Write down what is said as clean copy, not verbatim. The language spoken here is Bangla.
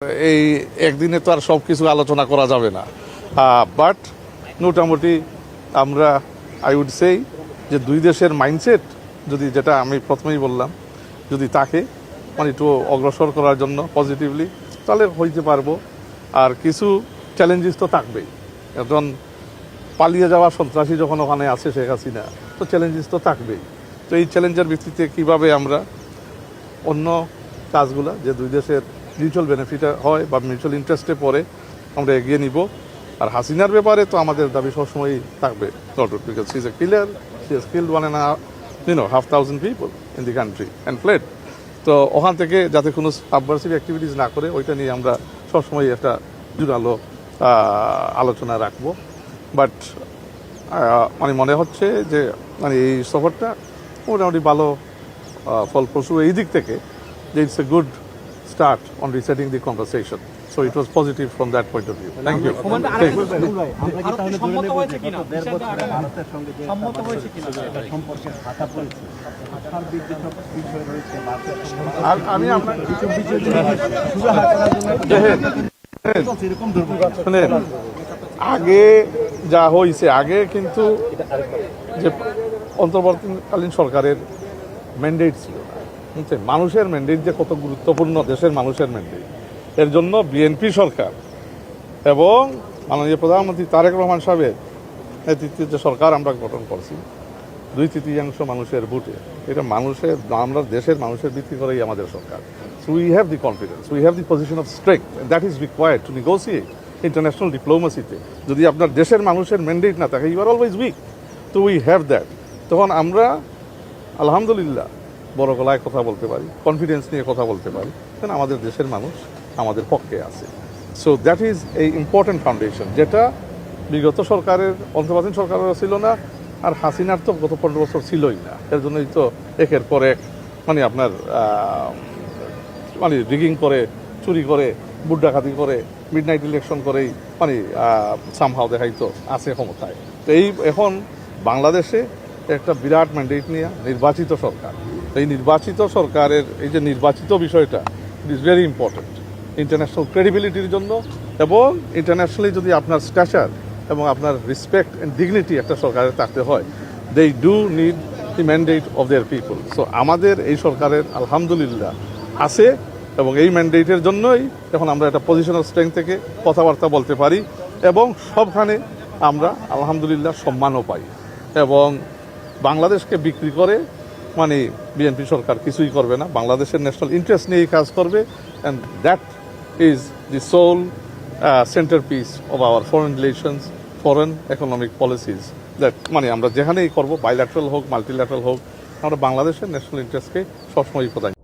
এই একদিনে তো আর সব কিছু আলোচনা করা যাবে না, বাট মোটামুটি আমরা আই উড সেই যে দুই দেশের মাইন্ডসেট যদি, যেটা আমি প্রথমেই বললাম, যদি তাকে মানে একটু অগ্রসর করার জন্য পজিটিভলি, তাহলে হইতে পারবো। আর কিছু চ্যালেঞ্জেস তো থাকবেই। এখন পালিয়ে যাওয়া সন্ত্রাসী যখন ওখানে আছে শেখ হাসিনা, তো চ্যালেঞ্জেস তো থাকবেই। তো এই চ্যালেঞ্জের ভিত্তিতে কিভাবে আমরা অন্য কাজগুলো যে দুই দেশের মিউচুয়াল বেনিফিট হয় বা মিউচুয়াল ইন্টারেস্টে পড়ে আমরা এগিয়ে নিব। আর হাসিনার ব্যাপারে তো আমাদের দাবি সবসময়ই থাকবে, because she is a killer, she has killed 1,500 people in the country and fled. তো ওখান থেকে যাতে কোনো সাবভার্সিভ অ্যাক্টিভিটিস না করে, ওইটা নিয়ে আমরা সবসময় একটা জোরালো আলোচনা রাখবো। বাট মানে মনে হচ্ছে যে মানে এই সফরটা মোটামুটি ভালো ফলপ্রসূ এই দিক থেকে, যে it's a good start on resetting the conversation. So it was positive from that point of view. Thank you. আগে যা হয়েছে, আগে কিন্তু যে অন্তর্বর্তীকালীন সরকারের ম্যান্ডেট ছিল না, মানুষের ম্যান্ডেট যে কত গুরুত্বপূর্ণ, দেশের মানুষের ম্যান্ডেট, এর জন্য বিএনপি সরকার এবং মাননীয় প্রধানমন্ত্রী তারেক রহমান সাহেবের নেতৃত্বে যে সরকার আমরা গঠন করছি 2/3 মানুষের ভোটে, এটা মানুষের, আমরা দেশের মানুষের ভিত্তি করেই আমাদের সরকার। So we have the confidence, we have the position of strength, that is required to negotiate international ডিপ্লোমেসিতে। যদি আপনার দেশের মানুষের ম্যান্ডেট না থাকে, ইউ আর অলওয়েজ উইক। তো উই হ্যাভ দ্যাট। তখন আমরা আলহামদুলিল্লাহ বড় গলায় কথা বলতে পারি, কনফিডেন্স নিয়ে কথা বলতে পারি, কারণ আমাদের দেশের মানুষ আমাদের পক্ষে আছে। সো দ্যাট ইজ এই ইম্পর্টেন্ট ফাউন্ডেশন, যেটা বিগত সরকারের, অন্তর্বর্তী সরকারেরও ছিল না, আর হাসিনার তো গত 15 বছর ছিলই না। এর জন্যই তো একের পর এক মানে আপনার মানে রিগিং করে, চুরি করে, বুট ডাকাতি করে, মিডনাইট ইলেকশন করেই মানে সামহাও দেখাইতো আছে ক্ষমতায়। তো এই এখন বাংলাদেশে একটা বিরাট ম্যান্ডেট নিয়ে নির্বাচিত সরকার, এই নির্বাচিত সরকারের এই যে নির্বাচিত বিষয়টা, it is very important international ক্রেডিবিলিটির জন্য, এবং ইন্টারন্যাশনালি যদি আপনার স্ট্যাচার এবং আপনার রেসপেক্ট অ্যান্ড ডিগনিটি একটা সরকারের থাকতে হয়, they do need the mandate of their people. So আমাদের এই সরকারের আলহামদুলিল্লাহ আছে, এবং এই ম্যান্ডেটের জন্যই এখন আমরা একটা পজিশনাল স্ট্রেংথ থেকে কথাবার্তা বলতে পারি, এবং সবখানে আমরা আলহামদুলিল্লাহ সম্মানও পাই। এবং বাংলাদেশকে বিক্রি করে মানে বিএনপি সরকার কিছুই করবে না, বাংলাদেশের ন্যাশনাল ইন্টারেস্ট নিয়েই কাজ করবে, and that is the soul centrepiece of our foreign relations, foreign economic policies. That মানে আমরা যেখানেই করবো, বাইল্যাটারাল হোক, মাল্টিল্যাটারাল হোক, আমরা বাংলাদেশের ন্যাশনাল ইন্টারেস্টকে সবসময় প্রদান